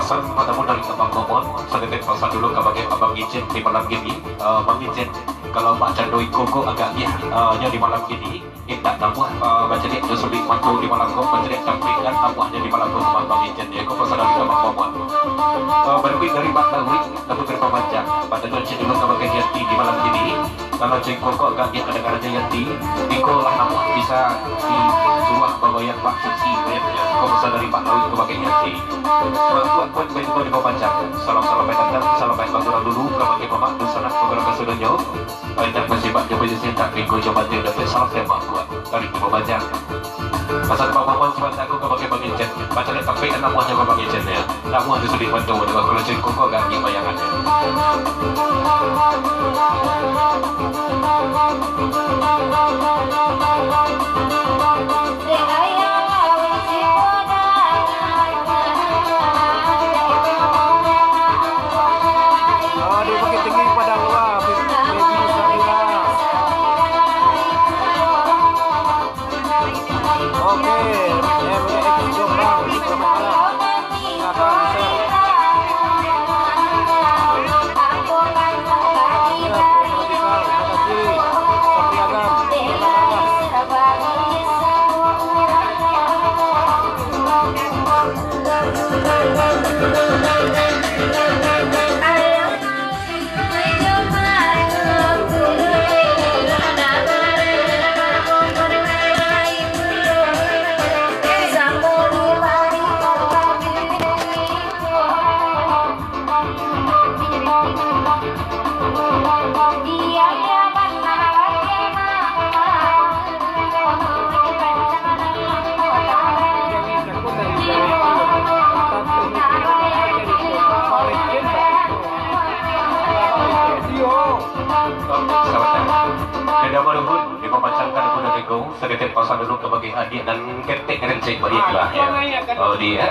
pasal ketemu dari Abang Momon, sedikit pasal dulu ke bagian Abang Ijen di malam gini. Bang Ijen, kalau Pak Candoi Koko agak nya di malam gini, tidak tambah baca dia ada sulit mantu di malam kau, baca dia sampaikan tambahnya di malam kau Bang Ijen ya. Kau pasal dari Abang Momon. Berbeda dari Pak Tawi, tapi berpabanja. Pada Ijen dulu ke bagian Yanti di malam gini. Kalau Ceng Koko agak ada Yanti, Iko lah nama bisa di rumah bawayan Pak Suci banyak. Kau pasal dari Pak Tawi ke bagian Yanti. Kuat baik di Papanjang. Salam datang, salam baik bangunan dulu ke bagi Bapak dan sana beberapa sudah jauh. Banyak masih Pak Jokowi cinta minggu coba dia dapat salam tembak kuat dari Papanjang. Pasal Bapak sebentar aku ke bagi Jen. Baca lihat sampai kan namanya bagi Jen ya. Namu ada sudah bantu dengan kalau Jen kok agak di bayangannya. Sedikit pasal dulu ke bagi adik dan ketik rencik bagi lah ya. Dia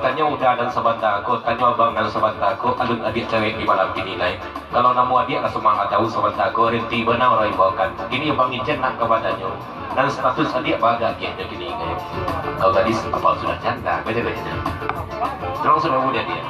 tanya udah dan sebentar aku, tanya abang dan sebentar aku, alun adik cewek di malam ini naik. Kalau nama adik lah semangat tahu sebentar aku, renti benar orang bawakan. Kini abang Ijen nak kepadanya dan status adik bahagia dia kini kayak. Kau gadis apa sudah janda, beda-beda. Terus sudah muda dia.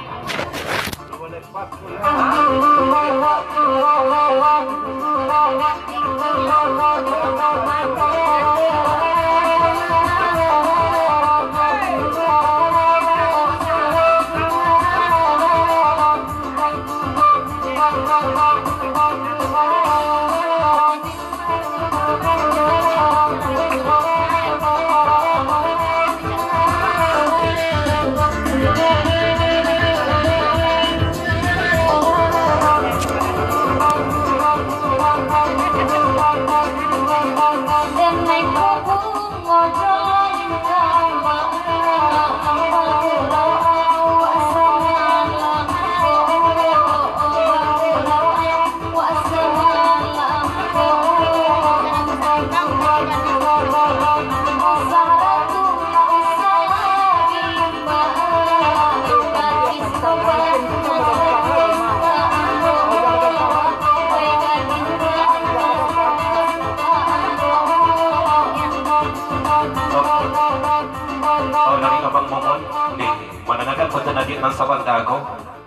momon nih menangakan punten adik nang sabandago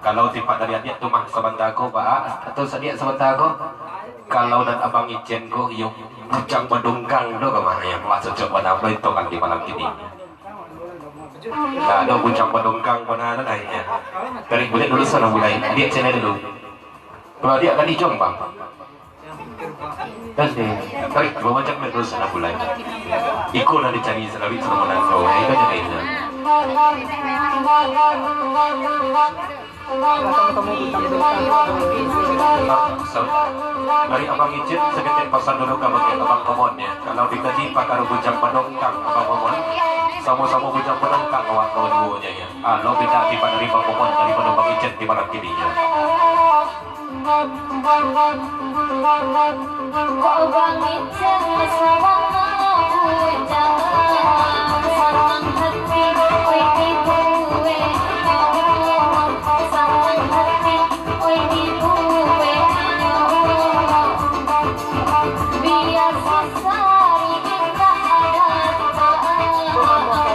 kalau tipak dari adik tuh mah sabandago ba atau sadia sabandago kalau dan abang ijen go yung bujang badunggang do kemana yang masuk coba nambah itu kan di malam ini nah do bujang badunggang mana ada ya dari boleh dulu sana mulai adik channel dulu kalau adik akan dijong bang dan tarik bawa macam dulu sana mulai ikut nanti cari selalu itu menang kau ya itu jadi itu dari abang izin seketik pasang dulu kabar abang komonnya kalau dikaji pakar bujang penongkang abang komon sama-sama bujang penongkang awak dua-duanya ya lo beda tiba dari abang komon daripada abang izin di malam kini ya abang izin sawang bujang sarang hati oi di buwe sarang hati oi di buwe biar sesari kita ada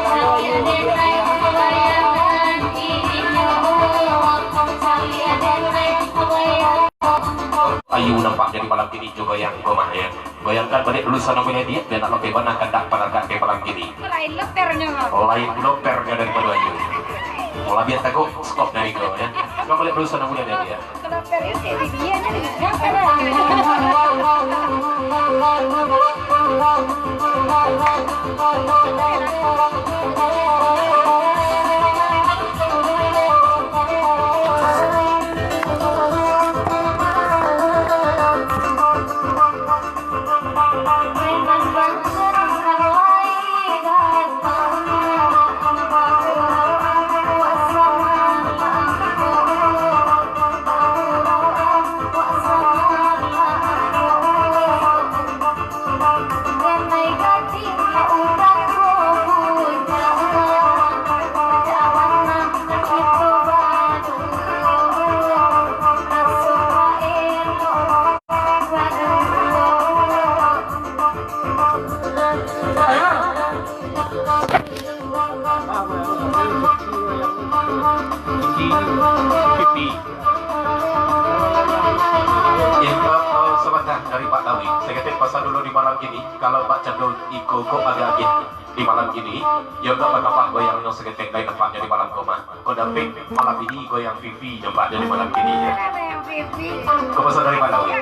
saya denai bayangan ini saya denai bayangan ayu nampak jadi malam kini juga yang gomah ya bayangkan balik dulu sana punya dia dan apa bagaimana kandak pada ke malam kini lain lepernya lain lopernya daripada ayu mulai biasa kok stop dari kau ya kau balik dulu sana punya dia leper itu dia dari Pak Dawi, saya kata pasal dulu di malam ini, kalau Pak Cendol ikut agak di malam ini, ya enggak bakal goyang yang seketek lain tempatnya di malam koma. Kau dapat malam ini goyang Vivi tempatnya di malam ini ya. Kau pasal dari Pak Dawi.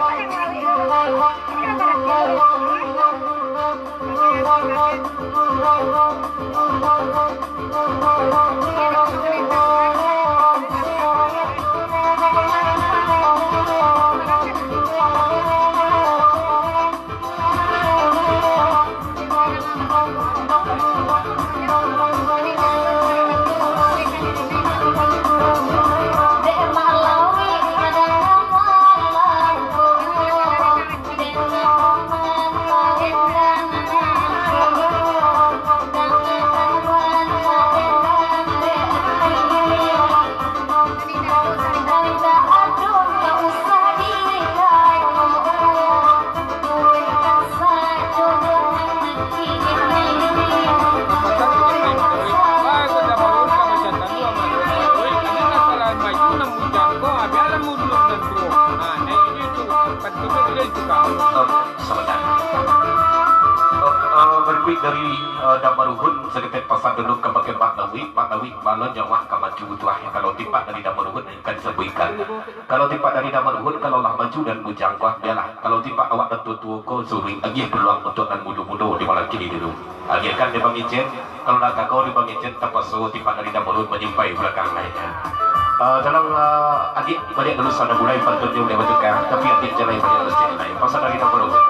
Dari Damaruhun sedekat pasal dulu ke bagian Pak Dawi balon jawab ke maju tuah ya kalau tipak dari Damaruhun akan disebutkan kalau tipak dari Damaruhun kalau lah maju dan bujang kuah biarlah kalau tipak awak dan tua ko suri lagi peluang untuk dan mudu-mudu di malam kini dulu lagi kan di Bang Ijen kalau nak kau di Bang Ijen tanpa suruh tipak dari Damaruhun menyimpai belakang lainnya dalam adik balik dulu sana mulai pantun dia boleh bacakan tapi adik jalan yang banyak mesti lain pasal dari Damaruhun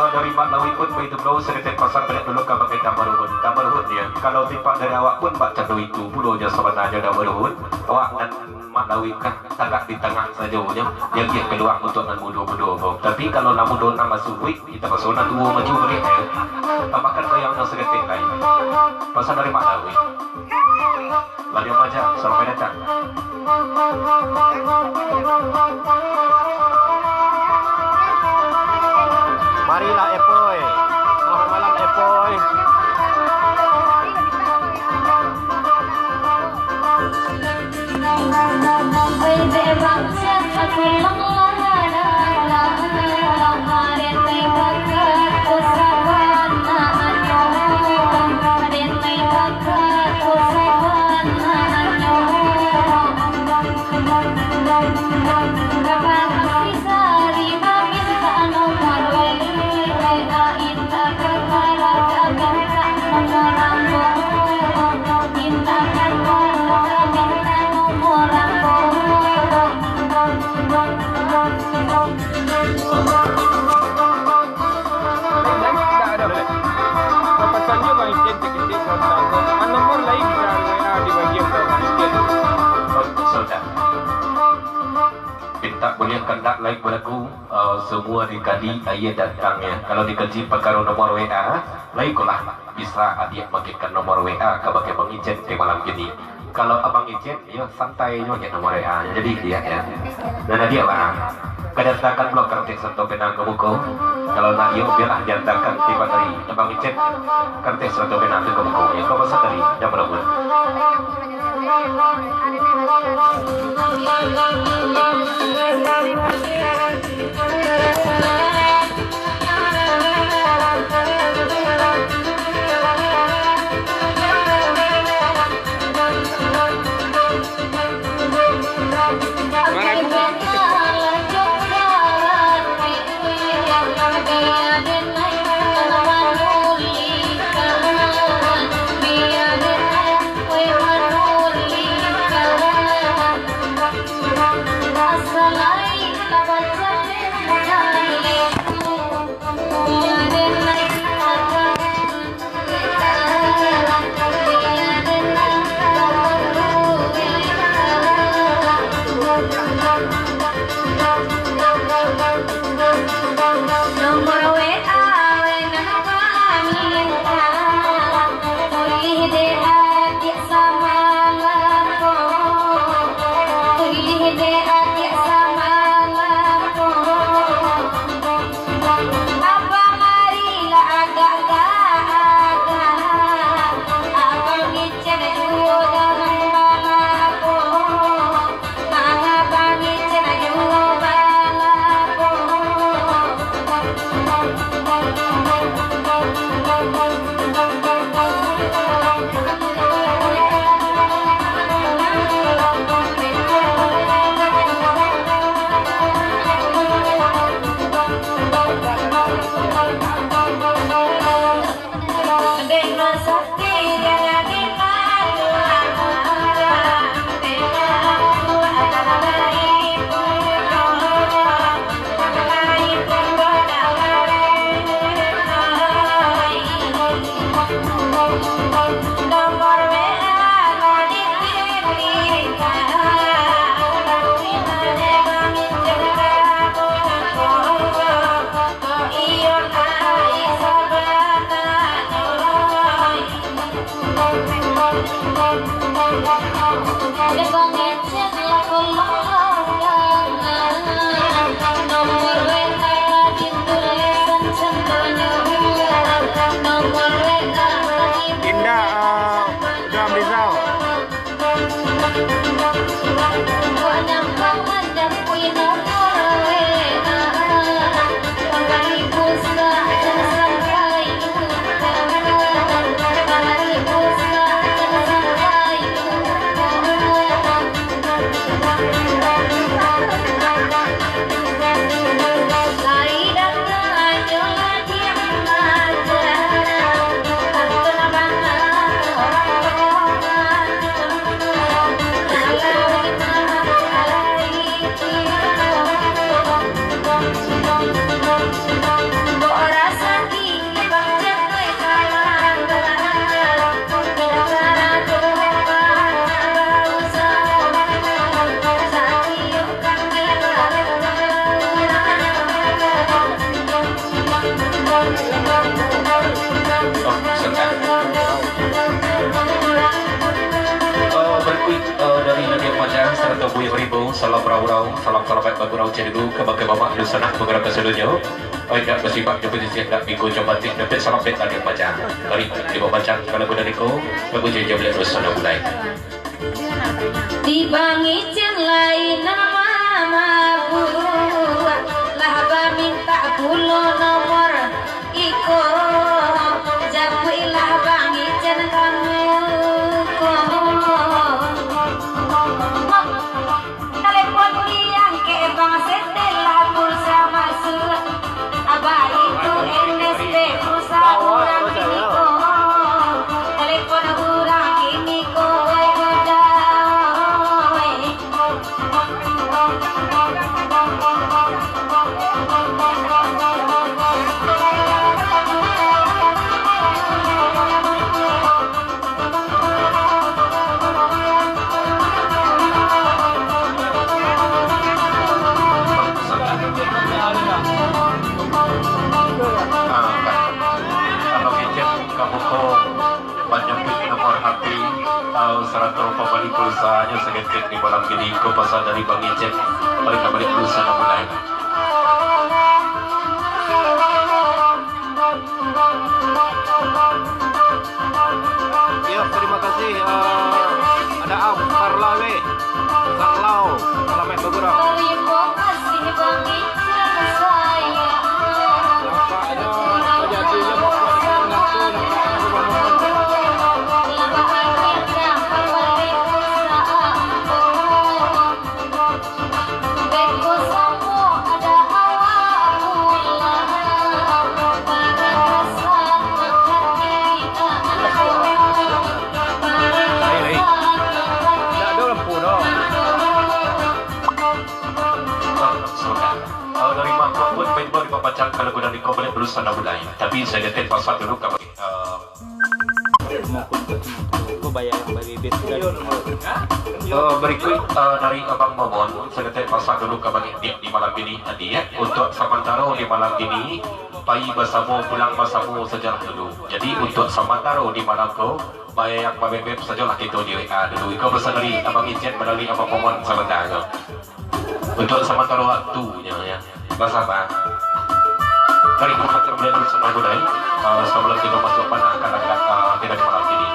dari Pak Lawi pun begitu bro sedetik pasar balik dulu ke bagian Damaruhun ya kalau tipak dari awak pun Pak Cando itu pulau aja sebenarnya Damaruhun awak dan Mak Lawi kan tagak di tengah saja yang dia keluar untuk nan mudo-mudo tapi kalau nak mudo nama suwi kita masuk nak tua maju balik tambahkan bayang sedetik lain pasal dari Pak Lawi Radio Maja, selamat datang. Marilah Epoy. Selamat malam Epoy. Nomor lain WA di bagian bawah. Saudara, minta boleh kendak like berlaku semua dikali ayah datangnya. Kalau dikaji perkara nomor WA, lain kulah bisa adik bagikan nomor WA ke bagi Abang Ijen di malam gini. Kalau Abang Ijen, ya santai aja nomor WA. Jadi dia ya. Dan dia lah. Kedatangan blok kertas atau benang kebuku. Kalau nak yo biarlah diantarkan tiba dari Abang Ijen kertas atau benang ke kebuku. Ya kau pasal dari jam berapa? serta Buya Ribu, salam rau-rau, salam baik bagurau ceridu, kebagai bapak di sana beberapa sedunia. Tidak bersifat di posisi tidak minggu coba tik dapat salam bet tadi baca. Mari di baca kalau dari ko, lagu jadi boleh terus sana mulai. Di bangicin lain nama buat lah minta pulo nomor iko japuilah bangicin kamu telepon yang ke bang setelah pulsa masuk abah itu NSD pulsa orang ini telepon orang ini kowe serata pembalik pulsanya seketik di malam ini ke pasar dari Bang Ijek mereka balik pulsa mulai. Ya, terima kasih. Ada Am Sarlawe, Sarlau, Alamet Bogor. terima kasih Bang Ijek saya Nampaknya terjadinya perbuatan mengaku tak ada lampu dah. Dari Mangkok pun member di Papacang kalau guna di Kobelet dulu sana mulai. Tapi saya lihat pasal dulu kalau Aku bayar yang bagi bit. berikut dari Abang Momon saya lihat pasal dulu ke bagi dia di malam ini tadi ya. Untuk Samantaro di malam ini pai bersama pulang bersama sejarah dulu. Jadi untuk Samantaro di malam ko bayar yang babebeb sajalah kita di WA dulu. Kau pesan dari Abang Ijen melalui Abang Momon Samantaro. Untuk Samantaro waktunya ya. Bahasa apa? Dari kita termulai dulu senang budaya sebelum kita masuk panah akan tidak di malam ini.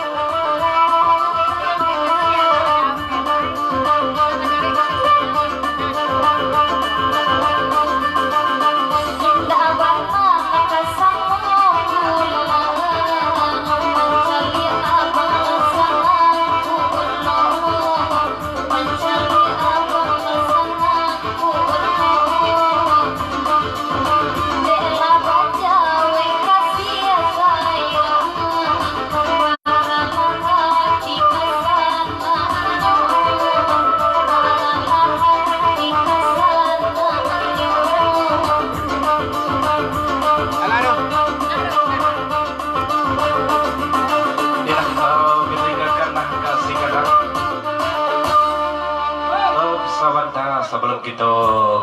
Sebelum kita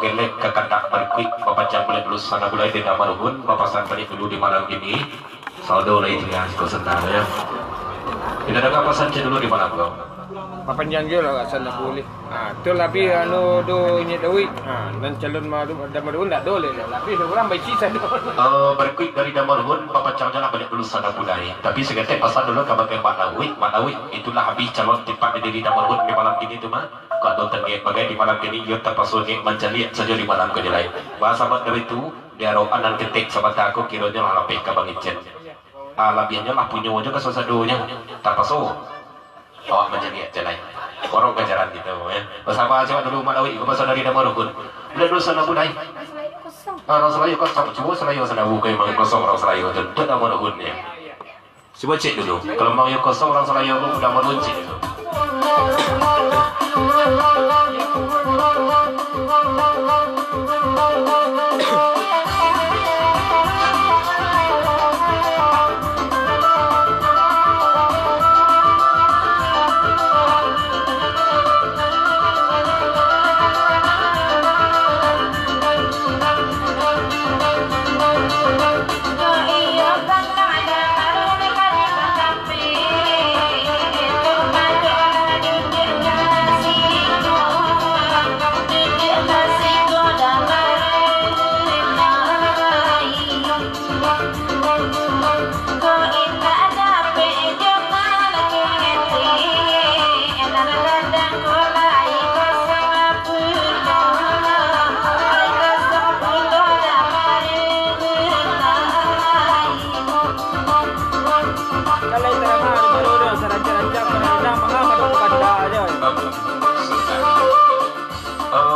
gelek ke kata berikut Bapak Jam boleh dulu sana mulai di nama Ruhun Bapak San balik dulu di malam ini saldo lain ya kau senang ya kita ada apa saja dulu di malam kau Papanjang je lah kat sana boleh. Tu tapi anu do nyet duit. Dan calon Damarun tak boleh lah. Tapi orang baik sisa tu. Berikut dari Damarun Bapak Jam jangan balik dulu sana mulai tapi seketik pasal dulu ke bagian Maknawi itulah habis calon tempat di Damarun di malam ini tu mah kalau tergait bagai di malam ini ia terpaksa mencari saja di malam ke lain bahasa dari itu dia rohan dan ketik sahabat aku kiranya lah lapik ke Bang Ijen lebihnya lah punya aja ke sesadunya terpaksa awak mencari jalan orang kejaran gitu ya bersama coba dulu Malawi ke pasal dari Damarun bila dulu sana budai orang Selayu kosong coba Selayu sana buka memang kosong orang Selayu itu Damarun ya coba cek dulu kalau mau yang kosong orang Selayu Damarun cek dulu Iya,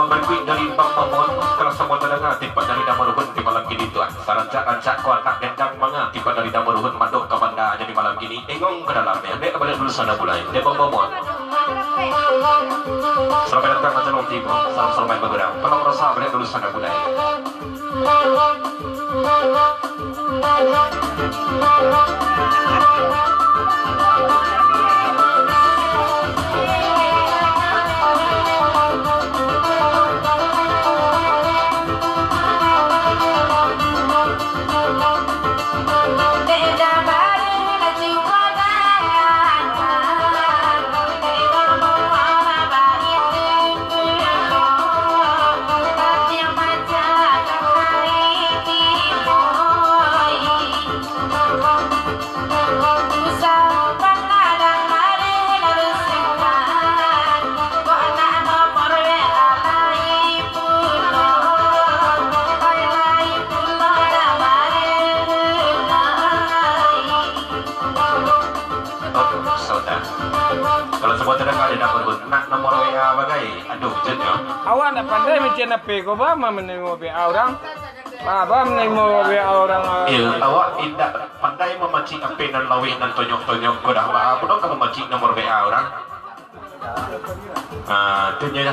Berkuit dari Bang Momon, kalau semua terdengar tiba dari Damaruhun di malam kini tuan. Sarancak-rancak kau anak gendang manga tiba dari Damaruhun manduk ke banda di malam kini. Engong ke dalamnya, dia kembali dulu sana mulai. Dia Bang Momon. Selamat datang ke Jalur Timur, salam-salam baik bergurau. Tolong rasa balik dulu sana mulai. Kalau semua terdengar di Damaruhun, nak nomor WA bagai, aduh jadinya. Awak nak pandai macam apa kau ba menerima WA orang? Ba menerima WA orang? Ya, awak tidak pandai memancing apa dan lawih dan tonyok-tonyok kau dah apa? Aku kamu memancing nomor WA orang. Itu nya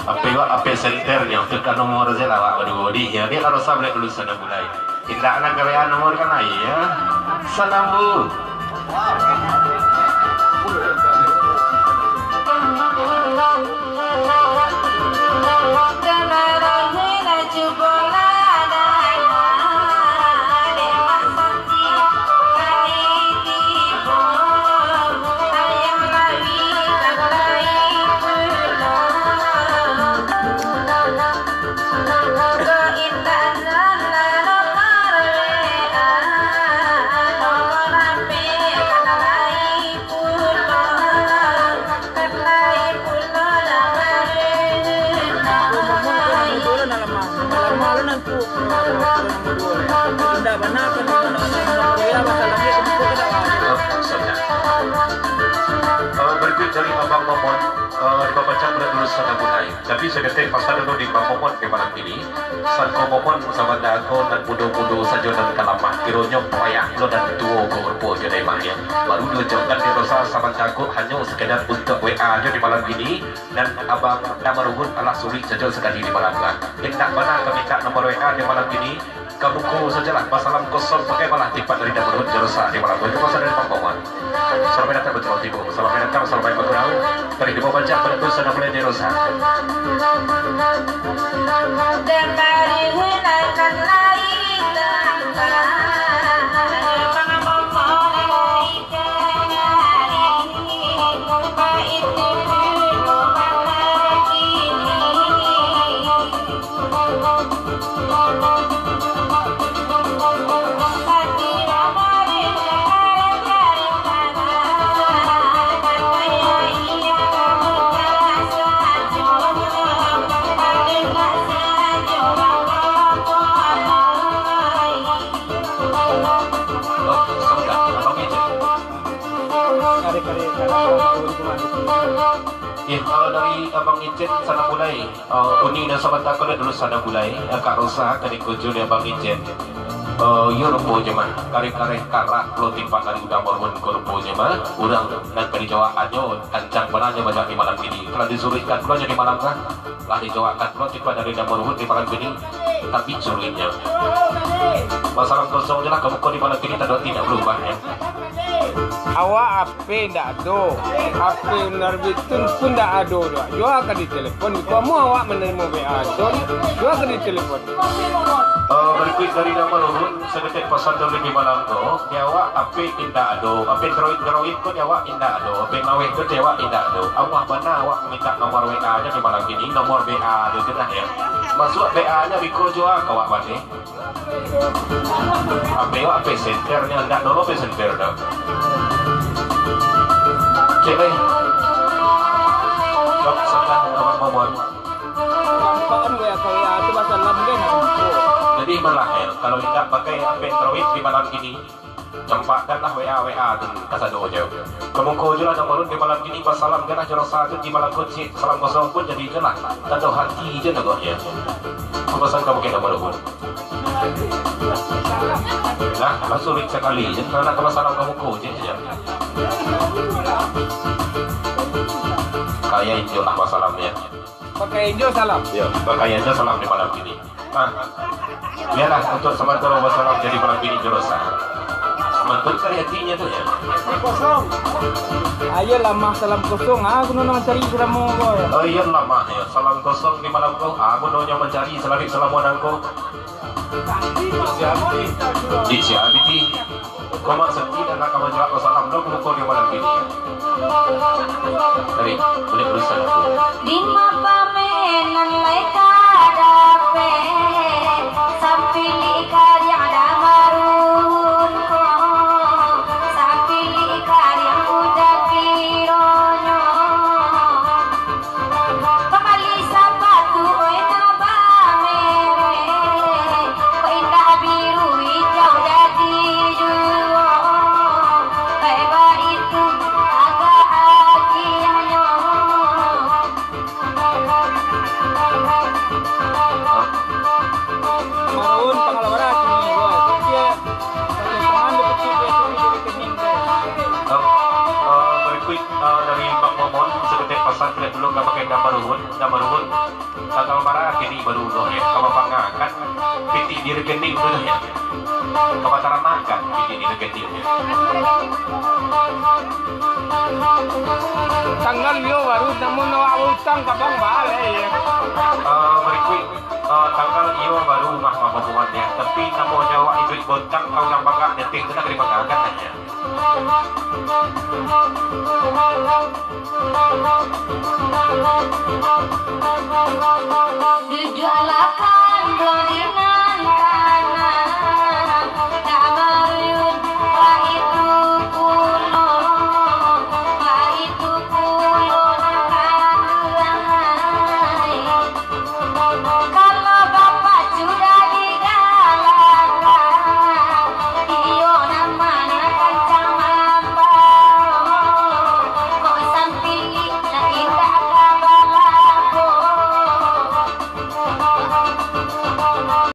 apa senternya tekan nomor saya awak waduh dia harus sampai dulu sana mulai. Tidak nak WA nomor kan ya. Sanambu. Berikut dari Abang Momon di Bapak Chandra dulu sana mulai. Tapi sedetik pasal dulu di Bang Momon di malam ini. Sangko Momon sama dago dan budu-budu saja dan kalamah. Kironya payah lo dan duo korpo jadi mahnya. Baru dua jangkan di Rosa sama dago hanya sekedar untuk WA aja di malam ini. Dan Abang Damaruhun adalah sulit saja sekali di malam lah. Tidak mana kami minta nomor WA di malam ini. Kamu ku sajalah masalah kosong pakai malah tipat dari Damaruhun Jerusa di malam itu pasal dari Bang Momon. Selamat datang betul tibu. Selamat datang selamat bergurau. Dari di bawah baca pada sana mulai di Rosa. Ya, dari Abang Ijen sana mulai. Uni dan sahabat aku dulu sana mulai. Kak Rosa kali kuju dia Abang Ijen. Rupo je mah. Kari-kari karak lo timpa kali udah mormon ke rupo je mah. Urang dan kali jawaannya kancang benarnya banyak di malam ini. Kalau disuruhkan keluarnya di malam kan, lah dijawakan keluar timpa dari Damaruhun di malam ini. Tapi suruhnya masalah kosong je lah kamu kau di malam ini tidak berubah ya. Awak apa ndak do? Apa narbitun pun ndak ada doa. Jua kan di telepon. Kamu awak menerima WA don. Jua kan di telepon. Berikut dari Damaruhun sedetik pasal dulu di malam tu. Dia awak apa indah ada. Apa droid ko dia awak indah ada. Apa naweh ko dia awak indah ada. Awak mana awak minta nomor WA nya di malam ini. Nomor WA ada kenah ya. Masuk WA nya biko jua kawak balik. Apa senternya ndak dulu apa senter dah. Cewek, dok sebelah Abang Momon. Lampauan WA saya itu pasal lamben. Jadi malah kalau tidak pakai Android di malam ini, Campak dan lah WA tu kasado je. Kemuko je lah nomor di malam gini salam ganah jorok satu di malam kunci salam kosong pun jadi je lah. Tanda hati je nagonya. Pesan kamu kena nomor. Nah, sulit sekali. Jadi nak kamu salam kamu ko je. Kaya injo lah salamnya. Pakai hijau salam. Ya, kaya injo salam di malam gini. Biarlah untuk sementara wassalam jadi malam gini jorosa. Mantul kali hatinya tu ya. Ayo lama salam kosong. Aku nona cari siramu ko. Oh iya lama ya. Salam kosong di malam kau. Aku nonya mencari selari selamuan aku. Di siabiti. Kau mak sedih dan nak kamu jawab salam dong kau di malam gini. Tadi boleh berusaha aku. Di mapamenan lai kadape sampili karya ada marun ko sampili karya udah pironyo kembali sapatu oi nabamere ko indah biru hijau jadi juo beba itu agak akhirnya Marun pangalabaran sini ko. Kaya tangan dapat dia kening Berikut dari Bang Momon seketik pesan tidak dulu gak pakai gambar ruhun tanggal marah kini baru loh ya kamu pangakan piti di rekening dulu ya kamu cara makan piti di rekening ya. Tanggal yo baru namun nawa utang kabang balik. Berikut tanggal iyo baru mah hubungan ya tapi namun nyawa ibrit bontang kau yang bangga nyeting itu nak dibanggakan aja. Duduk alakan dolinan